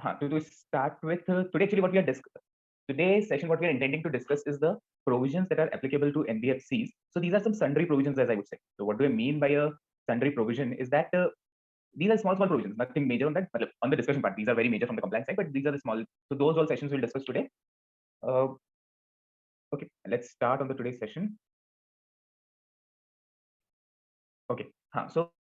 To start with, today actually what we are today's session, what we are intending to discuss is the provisions that are applicable to NBFCs. So these are some sundry provisions, as I would say. So what do I mean by a sundry provision is that these are small provisions, nothing major on that. But on the discussion part, these are very major from the compliance side, but these are the small. So those all sessions we'll discuss today. Uh, okay, let's start on the today's session. Okay, so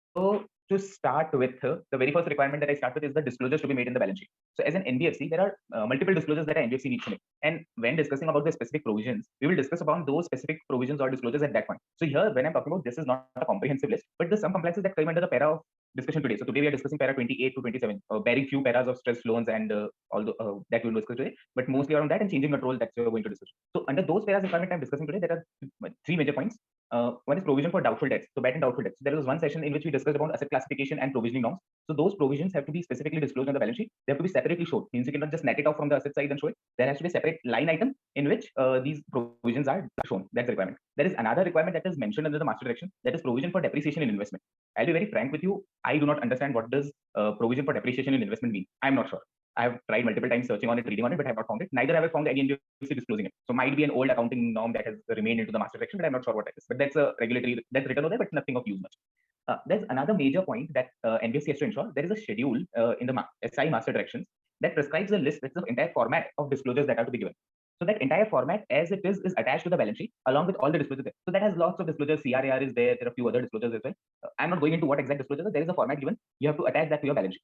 to start with, the very first requirement that I start with is the disclosures to be made in the balance sheet. So as an NBFC, there are multiple disclosures that an NBFC needs to make. And when discussing about the specific provisions, we will discuss about those specific provisions or disclosures at that point. So here, when I'm talking about, this is not a comprehensive list, but there's some compliances that come under the para of discussion today. So today we are discussing para 28 to 27, bearing few paras of stress loans and all the, that we will discuss today, but mostly around that and changing control that we're going to discuss. So under those paras requirement I'm discussing today, there are three major points. One is provision for doubtful debts, so bad and doubtful debts. So there was one session in which we discussed about asset classification and provisioning norms. So those provisions have to be specifically disclosed on the balance sheet. They have to be separately shown. Means you cannot just net it off from the asset side and show it. There has to be a separate line item in which these provisions are shown. That's the requirement. There is another requirement that is mentioned under the master direction. That is provision for depreciation in investment. I'll be very frank with you. I do not understand what does provision for depreciation in investment mean. I'm not sure. I have tried multiple times searching on it, reading on it, but I have not found it. Neither have I found any NBFC disclosing it. So might be an old accounting norm that has remained into the master section, but I'm not sure what that is. But that's a regulatory, that's written over there, but nothing of use much. There's another major point that NBFC has to ensure. There is a schedule in the SI master directions that prescribes a list, that's the entire format of disclosures that are to be given. So that entire format as it is attached to the balance sheet along with all the disclosures there. So that has lots of disclosures. CRAR is there. There are a few other disclosures as well. I'm not going into what exact disclosures are. There is a format given. You have to attach that to your balance sheet.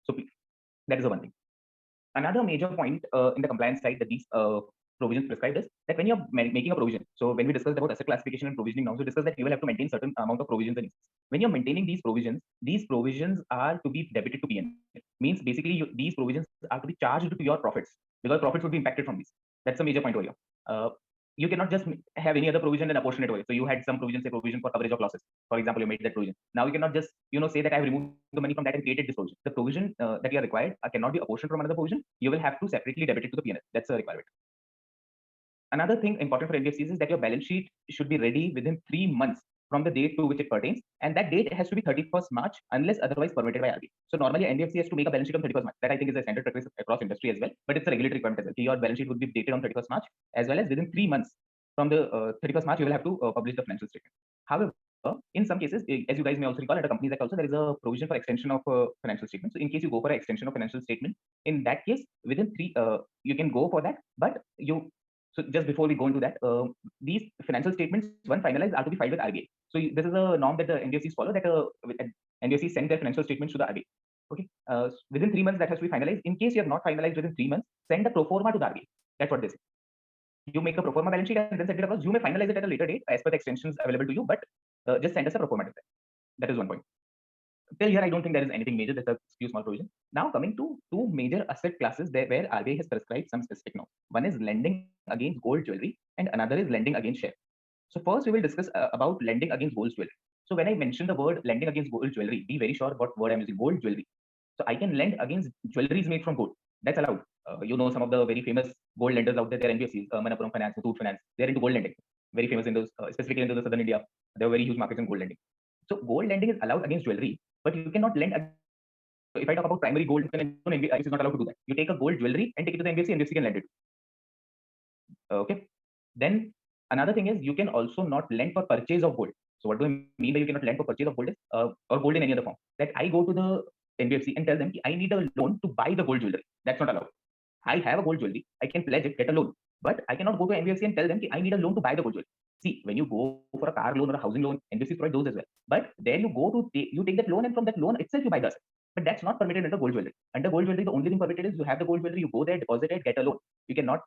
So please, that is the one thing. Another major point in the compliance side that these provisions prescribed is that when you're making a provision, so when we discussed about asset classification and provisioning norms, we discussed that you will have to maintain certain amount of provisions. And when you're maintaining these provisions are to be debited to PN. Means basically these provisions are to be charged to your profits because profits would be impacted from these. That's a major point over here. You cannot just have any other provision and apportion it away. So you had some provision, say provision for coverage of losses. For example, you made that provision. Now you cannot just say that I've removed the money from that and created this provision. The provision that you are required cannot be apportioned from another provision. You will have to separately debit it to the P&L. That's a requirement. Another thing important for NBFCs is that your balance sheet should be ready within 3 months from the date to which it pertains, and that date has to be 31st March unless otherwise permitted by RBI. So normally NBFC has to make a balance sheet on 31st March. That I think is a standard practice across industry as well, but it's a regulatory requirement as well. Your balance sheet would be dated on 31st March, as well as within 3 months from the 31st March, you will have to publish the financial statement. However, in some cases, as you guys may also recall, at a Companies Act also, there is a provision for extension of financial statement. So in case you go for an extension of financial statement, in that case, within you can go for that, but so just before we go into that, these financial statements, when finalized, are to be filed with RBI. So this is a norm that the NBFCs follow, that NBFCs send their financial statements to the RBI. Okay, within 3 months that has to be finalized. In case you have not finalized within 3 months, send a pro forma to the RBI. That's what they say. You make a pro forma balance sheet and then send it across. You may finalize it at a later date as per the extensions available to you, but just send us a pro forma. That is one point. Till here, I don't think there is anything major. There's a few small provisions. Now coming to two major asset classes there where RBI has prescribed some specific norms. One is lending against gold jewelry and another is lending against share. So first we will discuss about lending against gold jewelry. So when I mention the word lending against gold jewelry, be very sure what word I'm using, gold jewelry. So I can lend against jewelries made from gold. That's allowed. Some of the very famous gold lenders out there, they're NBFCs, Manappuram Finance, Muthoot Finance. They're into gold lending. Very famous in those, specifically into the southern India. There are very huge markets in gold lending. So gold lending is allowed against jewelry, but you cannot lend. So if I talk about primary gold, NBFC is not allowed to do that. You take a gold jewelry and take it to the NBFC can lend it. Okay. Then another thing is you can also not lend for purchase of gold. So what do I mean by you cannot lend for purchase of gold is, or gold in any other form? That I go to the NBFC and tell them I need a loan to buy the gold jewelry. That's not allowed. I have a gold jewelry. I can pledge it, get a loan, but I cannot go to NBFC and tell them I need a loan to buy the gold jewelry. See, when you go for a car loan or a housing loan, NBFC provide those as well. But there you go to you take that loan, and from that loan itself you buy the asset. But that's not permitted under gold jewelry. Under gold jewelry, the only thing permitted is you have the gold jewelry, you go there, deposit it, get a loan. You cannot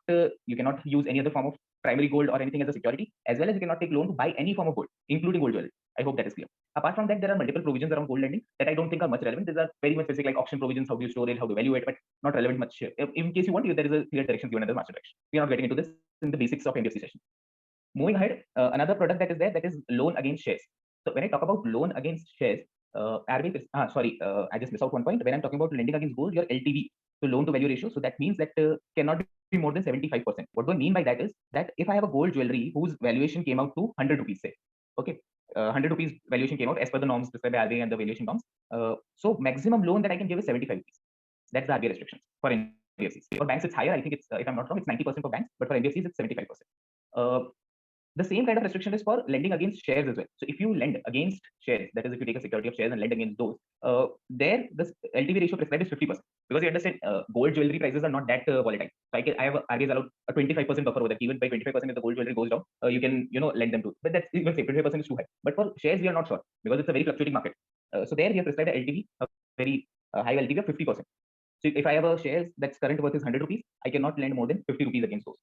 use any other form of primary gold or anything as a security, as well as you cannot take loan to buy any form of gold, including gold jewelry. I hope that is clear. Apart from that, there are multiple provisions around gold lending that I don't think are much relevant. These are very much basic, like auction provisions, how do you store it, how to value it, but not relevant much. In case you want, there is a clear direction given under the master direction. We are not getting into this in the basics of NBFC session. Moving ahead, another product that is there, that is loan against shares. So when I talk about loan against shares, I just missed out one point. When I'm talking about lending against gold, your LTV, so loan to value ratio. So that means that cannot be more than 75%. What do I mean by that is that if I have a gold jewelry whose valuation came out to 100 rupees, say, okay, 100 rupees valuation came out as per the norms prescribed by RBI and the valuation norms. So maximum loan that I can give is 75 rupees. That's the RBI restrictions for NBFCs. For banks, it's higher. I think it's, if I'm not wrong, it's 90% for banks, but for NBFCs, it's 75%. The same kind of restriction is for lending against shares as well. So if you lend against shares, that is, if you take a security of shares and lend against those, there the LTV ratio prescribed is 50%, because you understand gold jewelry prices are not that volatile. So I have RBI is allowed a 25% buffer over that. Even by 25%, if the gold jewelry goes down, you can lend them to. But that's even say 25% is too high. But for shares, we are not sure, because it's a very fluctuating market. So there we have prescribed a LTV, a very high LTV of 50%. So if I have a shares that's current worth is 100 rupees, I cannot lend more than 50 rupees against those.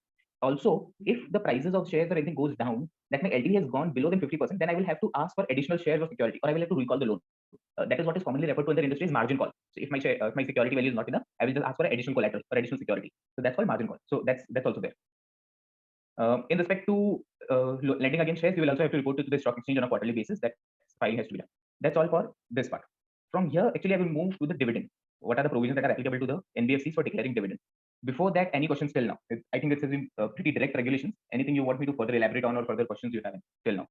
Also, if the prices of shares or anything goes down, that my LTV has gone below than 50%, then I will have to ask for additional shares of security, or I will have to recall the loan. That is what is commonly referred to in the industry as margin call. So if my security value is not enough, I will just ask for additional collateral or additional security. So that's called margin call. So that's also there. In respect to lending against shares, you will also have to report to the stock exchange on a quarterly basis. That filing has to be done. That's all for this part. From here, actually, I will move to the dividend. What are the provisions that are applicable to the NBFCs for declaring dividend? Before that, any questions till now? I think this has been pretty direct regulations. Anything you want me to further elaborate on, or further questions you have till now?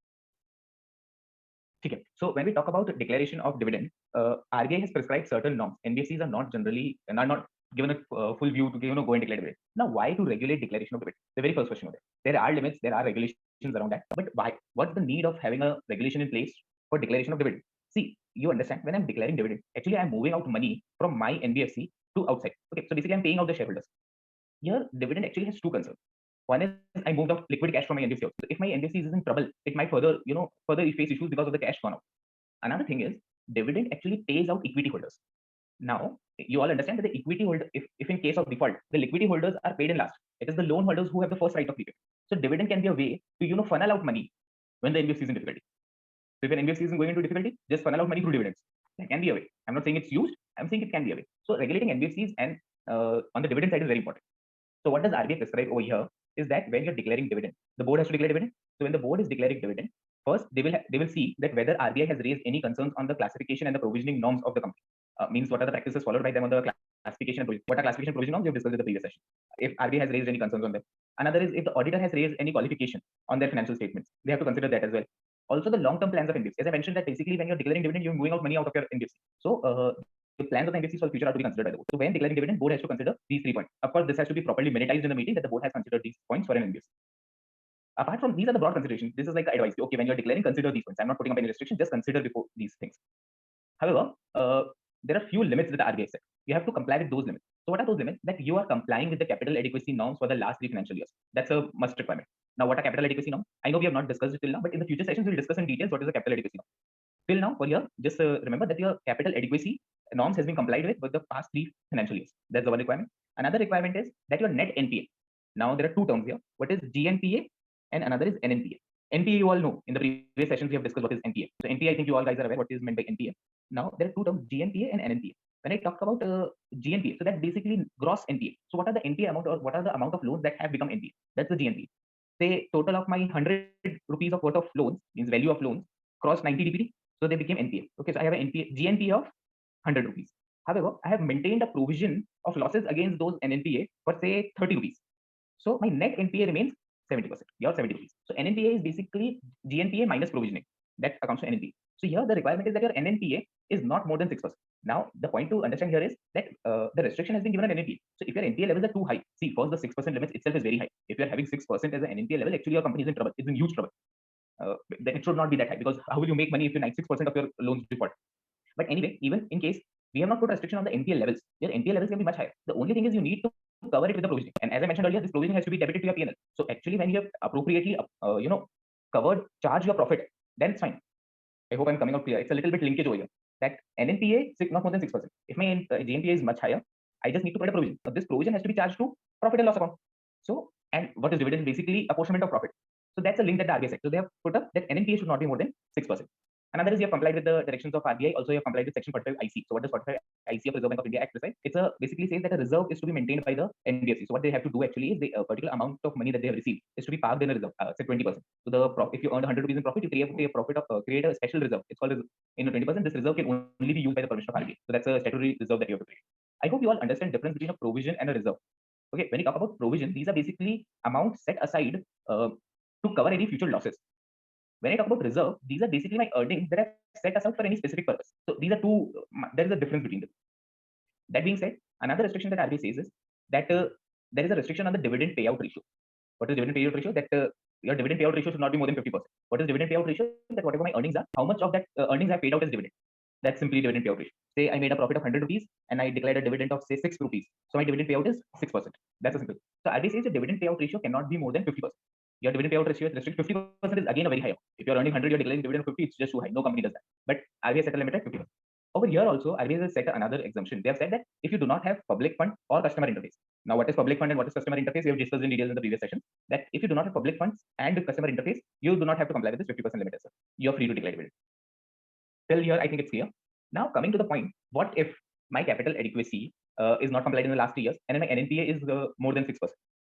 Okay. So when we talk about declaration of dividend, RBI has prescribed certain norms. NBFCs are not generally not given a full view to go and declare dividend. Now, why to regulate declaration of dividend? The very first question. There are limits, there are regulations around that. But why? What's the need of having a regulation in place for declaration of dividend? See, you understand, when I'm declaring dividend, actually I'm moving out money from my NBFC to outside. Okay, so basically I'm paying out the shareholders. Here, dividend actually has two concerns. One is I moved out liquid cash from my NBFC. So if my NBFC is in trouble, it might further face issues because of the cash gone out. Another thing is dividend actually pays out equity holders. Now, you all understand that the equity holder, if in case of default, the liquidity holders are paid in last. It is the loan holders who have the first right of repayment. So dividend can be a way to funnel out money when the NBFC is in difficulty. So if an NBFC is going into difficulty, just funnel out money through dividends. That can be a way. I'm not saying it's used. I'm saying it can be a way. So regulating NBFCs and on the dividend side is very important. So what does RBI prescribe over here is that when you're declaring dividend, the board has to declare dividend. So when the board is declaring dividend, first they will see that whether RBI has raised any concerns on the classification and the provisioning norms of the company. Means what are the practices followed by them on the classification and provision. What are classification and provision norms? We have discussed in the previous session. If RBI has raised any concerns on them. Another is if the auditor has raised any qualification on their financial statements, they have to consider that as well. Also, the long-term plans of NBFC. As I mentioned, that basically when you're declaring dividend, you're moving out money out of your NBFC. So the plans of the NBFCs for the future are to be considered by the board. So when declaring dividend, board has to consider these 3 points. Of course, this has to be properly monetized in the meeting that the board has considered these points for an NBFC. Apart from these are the broad considerations. This is like the advice. Okay, when you're declaring, consider these points. I'm not putting up any restriction. Just consider before these things. However, there are few limits that the RBI set. You have to comply with those limits. So what are those limits? That you are complying with the capital adequacy norms for the last 3 financial years. That's a must requirement. Now, what are capital adequacy norms? I know we have not discussed it till now, but in the future sessions we'll discuss in details what is the capital adequacy norm. Till now, for here, just remember that your capital adequacy norms has been complied with for the past 3 financial years. That's the one requirement. Another requirement is that your net NPA. Now there are 2 terms here. What is GNPA and another is NNPA. NPA you all know. In the previous sessions we have discussed what is NPA. So NPA, I think you all guys are aware what is meant by NPA. Now there are 2 terms, GNPA and NNPA. When I talk about GNPA, so that's basically gross NPA. So what are the NPA amount, or what are the amount of loans that have become NPA? That's the GNPA. Say total of my 100 rupees of worth of loans, means value of loans, crossed 90 DPD, so they became NPA. Okay, so I have an GNPA of 100 rupees. However, I have maintained a provision of losses against those NNPA for say 30 rupees. So my net NPA remains 70%. Your 70 rupees. So NNPA is basically GNPA minus provisioning. That accounts to NNPA. So here the requirement is that your NNPA is not more than 6%. Now the point to understand here is that the restriction has been given at NNPA. So if your NPA levels are too high, see first the 6% limit itself is very high. If you're having 6% as an NNPA level, actually your company is in trouble. It's in huge trouble. Then it should not be that high, because how will you make money if you're 96% of your loans default? But anyway, even in case we have not put a restriction on the NPL levels, your NPL levels can be much higher. The only thing is you need to cover it with the provisioning. And as I mentioned earlier, this provisioning has to be debited to your P&L. So actually, when you have appropriately, covered, charge your profit, then it's fine. I hope I'm coming out clear. It's a little bit linkage over here. That NNPA not more than 6%. If my GNPA is much higher, I just need to put a provision. But this provision has to be charged to profit and loss account. So, and what is dividend? Basically, apportionment of profit. So that's a link that the RBI said. So they have put up that NNPA should not be more than 6%. Another is you have complied with the directions of RBI. Also, you have complied with Section 45 IC. So what does 45 IC of Reserve Bank of India Act precise? It's basically says that a reserve is to be maintained by the NBFC. So what they have to do actually is a particular amount of money that they have received is to be parked in a reserve, say 20%. So if you earned 100 rupees in profit, you create a special reserve. It's called in 20%. This reserve can only be used by the permission of RBI. So that's a statutory reserve that you have to create. I hope you all understand the difference between a provision and a reserve. Okay, when you talk about provision, these are basically amounts set aside to cover any future losses. When I talk about reserve, these are basically my earnings that I've set aside for any specific purpose. So these are two, there is a difference between them. That being said, another restriction that RBI says is that there is a restriction on the dividend payout ratio. What is dividend payout ratio? That your dividend payout ratio should not be more than 50%. What is dividend payout ratio? That whatever my earnings are, how much of that earnings I paid out as dividend. That's simply dividend payout ratio. Say I made a profit of 100 rupees and I declared a dividend of say 6 rupees. So my dividend payout is 6%. That's a simple. So RBI says the dividend payout ratio cannot be more than 50%. Your dividend payout ratio is restricted. 50% is again a very high. If you're earning 100, you're declaring dividend of 50, it's just too high. No company does that. But RBI set a limit at 50%. Over here also, RBI has set another exemption. They have said that if you do not have public fund or customer interface. Now, what is public fund and what is customer interface? We have discussed in details in the previous session. That if you do not have public funds and customer interface, you do not have to comply with this 50% limit as well. You're free to declare dividend. Till here, I think it's clear. Now, coming to the point, what if my capital adequacy is not complied in the last 3 years and my NNPA is more than 6%?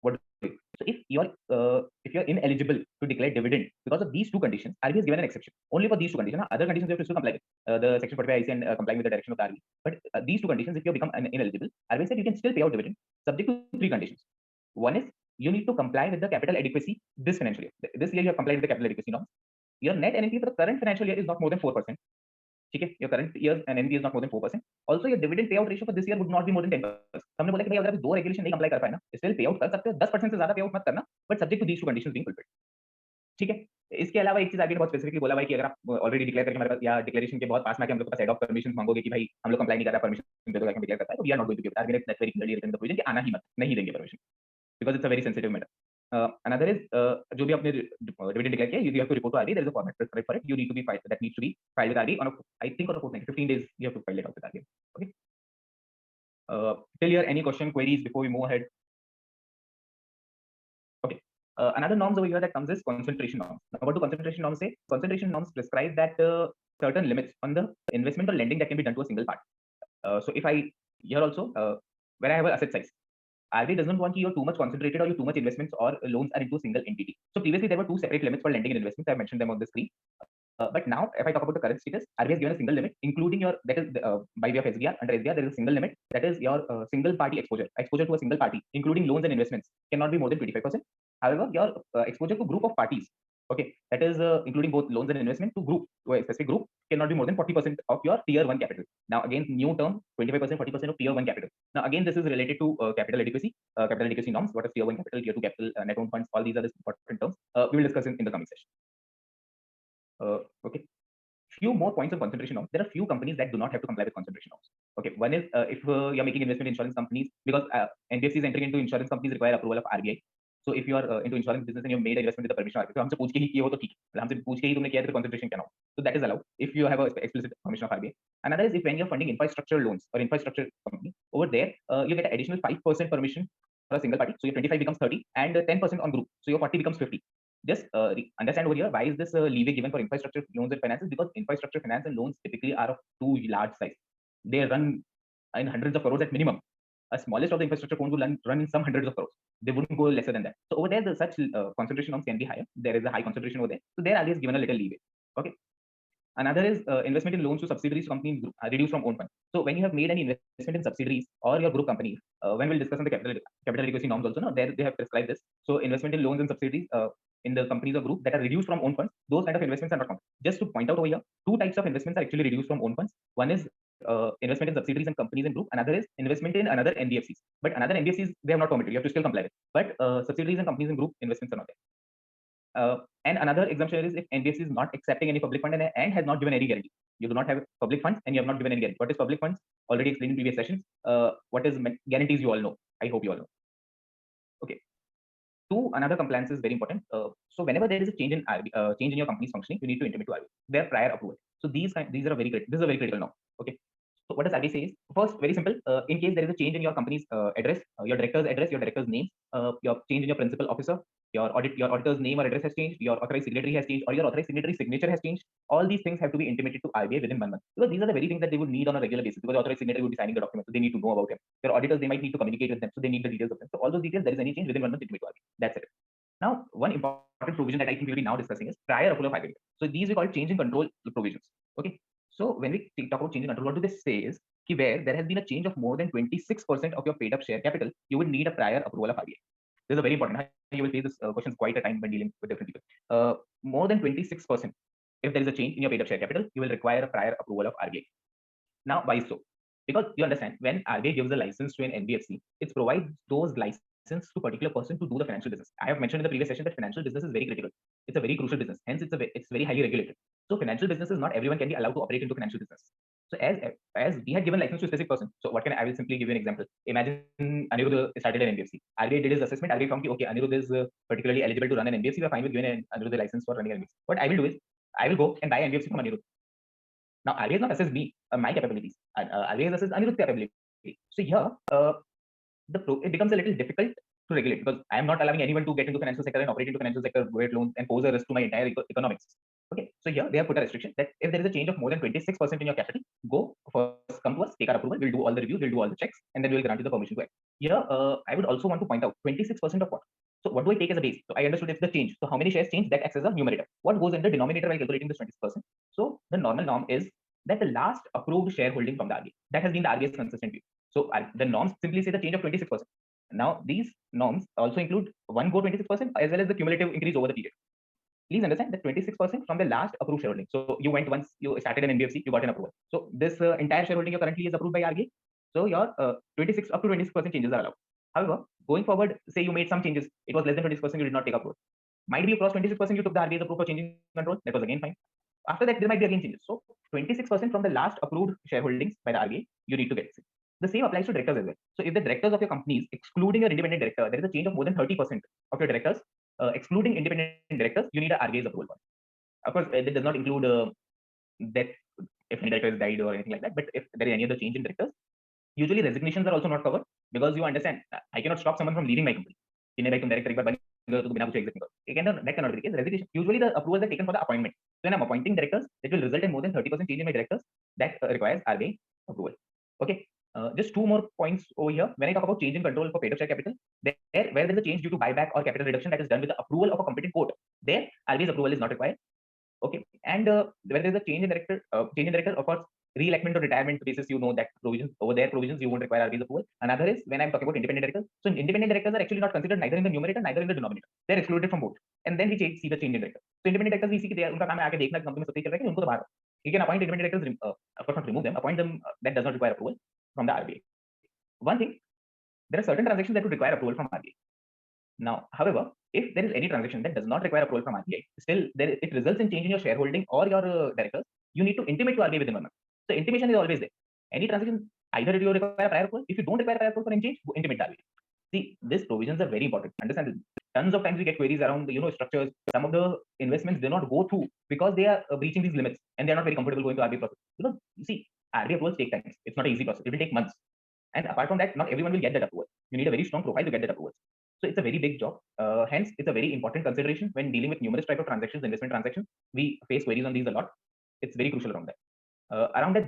What do you do? So if you're ineligible to declare dividend because of these two conditions, RBI has given an exception only for these two conditions. Other conditions you have to still comply with the section 45 IC and complying with the direction of the RBI. But these two conditions, if you become ineligible, RBI said you can still pay out dividend subject to 3 conditions. One is you need to comply with the capital adequacy this financial year. This year you have complied with the capital adequacy norms. Your net NNP for the current financial year is not more than 4%. Okay, your current year's NNP is not more than 4%. Also, your dividend payout ratio for this year would not be more than 10%. हमने बोला कि भाई अगर आप 2 regulation नहीं comply कर पाए ना, स्टिल पे आउट कर सकते हो, 10% से ज्यादा पे आउट मत करना, but subject to these two conditions being fulfilled. ठीक है. इसके अलावा एक चीज आगे बहुत स्पेसिफिकली बोला भाई कि अगर आप ऑलरेडी डिक्लेयर करके हमारे पास या डिक्लेरेशन के बहुत पास में आके हम लोग के पास हेड ऑफ परमिशन मांगोगे कि भाई हम लोग कंप्लाई नहीं कर रहा, परमिशन दे दो ताकि हम डिक्लेयर करता है, तो we are not going to give. RBI that's very clearly written the provision कि आना ही मत, नहीं देंगे permission, because it's a very sensitive matter. Another is जो भी आपने dividend declare किया, you have to report to RBI. There is a format prescribed for it. You need to be filed. That needs to be filed with RBI on I think on a fortnight, 15 days. You have to file it out with RBI. Okay. Till here, any question, queries before we move ahead? Okay. Another norms over here that comes is concentration norms. Now, what do concentration norms say? Concentration norms prescribe that certain limits on the investment or lending that can be done to a single party. So if I here also where I have an asset size, RBI doesn't want you too much concentrated or you too much investments or loans are into a single entity. So previously there were 2 separate limits for lending and investments. I mentioned them on the screen. But now, if I talk about the current status, RBI has given a single limit, including your that is by way of SBR. Under SBR, there is a single limit that is your single party exposure. Exposure to a single party, including loans and investments, cannot be more than 25%. However, your exposure to group of parties, okay, that is including both loans and investment to a specific group, cannot be more than 40% of your tier 1 capital. Now, again, new term, 25%, 40% of tier 1 capital. Now, again, this is related to capital adequacy norms. What is tier 1 capital, tier 2 capital, net owned funds? All these are the important terms. We will discuss in the coming session. Okay. Few more points of concentration norms. There are few companies that do not have to comply with concentration norms. Okay, one is if you're making investment in insurance companies, because NBFCs entering into insurance companies require approval of RBI. So if you are into insurance business and you made an investment with the permission of RBI, तो हमसे पूछ के ही किए हो तो ठीक है, हमसे पूछ के ही तुमने किया है तो concentration क्या ना हो, so that is allowed if you have a explicit permission of RBI. Another is if when you're funding infrastructure loans or infrastructure company, over there you get an additional 5% permission for a single party, so your 25 becomes 30 and 10% on group, so your 40 becomes 50. Just understand over here why is this leeway given for infrastructure loans and finances? Because infrastructure finance and loans typically are of too large size. They run in hundreds of crores at minimum. A smallest of the infrastructure loans will run in some hundreds of crores. They wouldn't go lesser than that. So over there, such concentration norms can be higher. There is a high concentration over there. So there, RBI is given a little leeway. Okay. Another is investment in loans to subsidiaries, companies reduced from own funds. So when you have made any investment in subsidiaries or your group companies, when we'll discuss on the capital adequacy norms also, no, there they have prescribed this. So investment in loans and subsidiaries in the companies or group that are reduced from own funds, those kind of investments are not counted. Just to point out over here, 2 types of investments are actually reduced from own funds. One is investment in subsidiaries and companies and group. Another is investment in another NBFCs. But another NBFCs, they have not permitted. You have to still comply with. But subsidiaries and companies and group investments are not there. And another exemption is if NBFC is not accepting any public fund and has not given any guarantee. You do not have public funds and you have not given any guarantee. What is public funds? Already explained in previous sessions. What is guarantees? You all know. I hope you all know. Okay. Another compliance is very important. So whenever there is a change in your company's functioning, you need to intimate to RBI. Their prior approval. So these are very critical. This is a very critical norm. Okay. So what does RBI say is first, very simple. In case there is a change in your company's address, your director's address, your director's name, your change in your principal officer, your auditor's name or address has changed, your authorized signatory has changed, or your authorized signatory's signature has changed. All these things have to be intimated to RBI within 1 month, because these are the very things that they would need on a regular basis. Because the authorized signatory would be signing the document, so they need to know about them. Your auditors, they might need to communicate with them, so they need the details of them. So all those details, there is any change within 1 month, intimate to RBI. That's it. Now, one important provision that I think we'll be now discussing is prior approval of RBI. So these we call change in control provisions. Okay. So when we talk about change in control, what do they say is where there has been a change of more than 26% of your paid up share capital, you would need a prior approval of RBI. This is a very important. You will face this question quite a time when dealing with different people. More than 26%. If there is a change in your paid up share capital, you will require a prior approval of RBI. Now, why so? Because you understand, when RBI gives a license to an NBFC, it provides those license to particular person to do the financial business. I have mentioned in the previous session that financial business is very critical. It's a very crucial business. Hence, it's very highly regulated. So financial businesses, not everyone can be allowed to operate into financial business. So as we had given license to a specific person, so what can I will simply give you an example. Imagine Anirudh started an NBFC. RBI did his assessment. RBI found okay, Anirudh is particularly eligible to run an NBFC. We are fine with giving Anirudh the license for running an NBFC. What I will do is I will go and buy NBFC from Anirudh. Now, RBI has not assessed me, my capabilities. RBI has assessed Anirudh's capability. So here, it becomes a little difficult to regulate because I am not allowing anyone to get into financial sector and operate into financial sector, get loans, and pose a risk to my entire economics. Okay, so here they have put a restriction that if there is a change of more than 26% in your capital, go first, come to us, take our approval, we'll do all the reviews, we'll do all the checks, and then we'll grant you the permission to act. Here, I would also want to point out 26% of what? So what do I take as a base? So I understood it's the change. So how many shares change? That acts as a numerator. What goes in the denominator while calculating this 26%? So the normal norm is that the last approved shareholding from the RBI. That has been the RBI's consistent view. So the norms simply say the change of 26%. Now, these norms also include one go 26% as well as the cumulative increase over the period. Please understand that 26% from the last approved shareholding. So you went once, you started an NBFC, you got an approval. So this entire shareholding you currently is approved by RBI. So your 26 up to 26% changes are allowed. However, going forward, say you made some changes, it was less than 26%, you did not take approval. Might be you crossed 26%, you took the RBI's approval for changing control. That was again fine. After that, there might be again changes. So 26% from the last approved shareholdings by the RBI, you need to get. The same applies to directors as well. So if the directors of your companies, excluding your independent director, there is a change of more than 30% of your directors, excluding independent directors, you need a RBI's approval. Of course, it does not include death if any director has died or anything like that. But if there is any other change in directors, usually resignations are also not covered because you understand, I cannot stop someone from leaving my company. That cannot be the case. Resignation. Usually the approvals are taken for the appointment. So when I'm appointing directors, it will result in more than 30% change in my directors. That requires RBI approval. Okay. Just two more points over here. When I talk about change in control for paid up share capital, where there is a change due to buyback or capital reduction that is done with the approval of a competent court, there RBI's approval is not required. Okay, and where there is a change in director, of course, re-electment or retirement basis, you know that provisions over there provisions you won't require RBI's approval. Another is when I'm talking about independent directors. So independent directors are actually not considered neither in the numerator neither in the denominator. They're excluded from both. And then we see the change in director. So independent directors we see they उनका काम है आके देखना company में सब ठीक चल रहा है कि उनको तो बाहर. You can appoint independent directors, of course not remove them, appoint them. That does not require approval from the RBI. One thing, there are certain transactions that would require approval from RBI. Now, however, if there is any transaction that does not require approval from RBI, still it results in changing your shareholding or your directors, you need to intimate to RBI within 1 month. So intimation is always there. Any transaction, either you require prior approval. If you don't require prior approval for any change, intimate RBI. See, these provisions are very important. Understand this. Tons of times we get queries around structures. Some of the investments do not go through because they are breaching these limits and they are not very comfortable going to RBI process. Because you see, RBI approvals take time. It's not an easy process. It will take months. And apart from that, not everyone will get that approval. You need a very strong profile to get that approval. So it's a very big job. Hence, it's a very important consideration when dealing with numerous type of transactions, investment transactions. We face queries on these a lot. It's very crucial around that.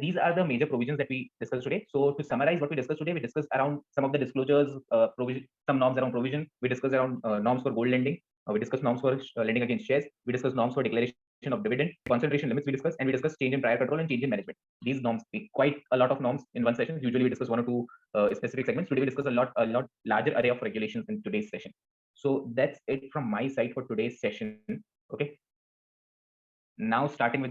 These are the major provisions that we discussed today. So to summarize what we discussed today, we discussed around some of the disclosures, some norms around provision. We discussed around norms for gold lending. We discussed norms for lending against shares. We discussed norms for declaration of dividend, concentration limits we discussed, and we discussed change in prior control and change in management. These norms, quite a lot of norms in one session. Usually we discuss 1 or 2 specific segments. Today we discuss a lot larger array of regulations in today's session. So that's it from my side for today's session. Okay. Now starting with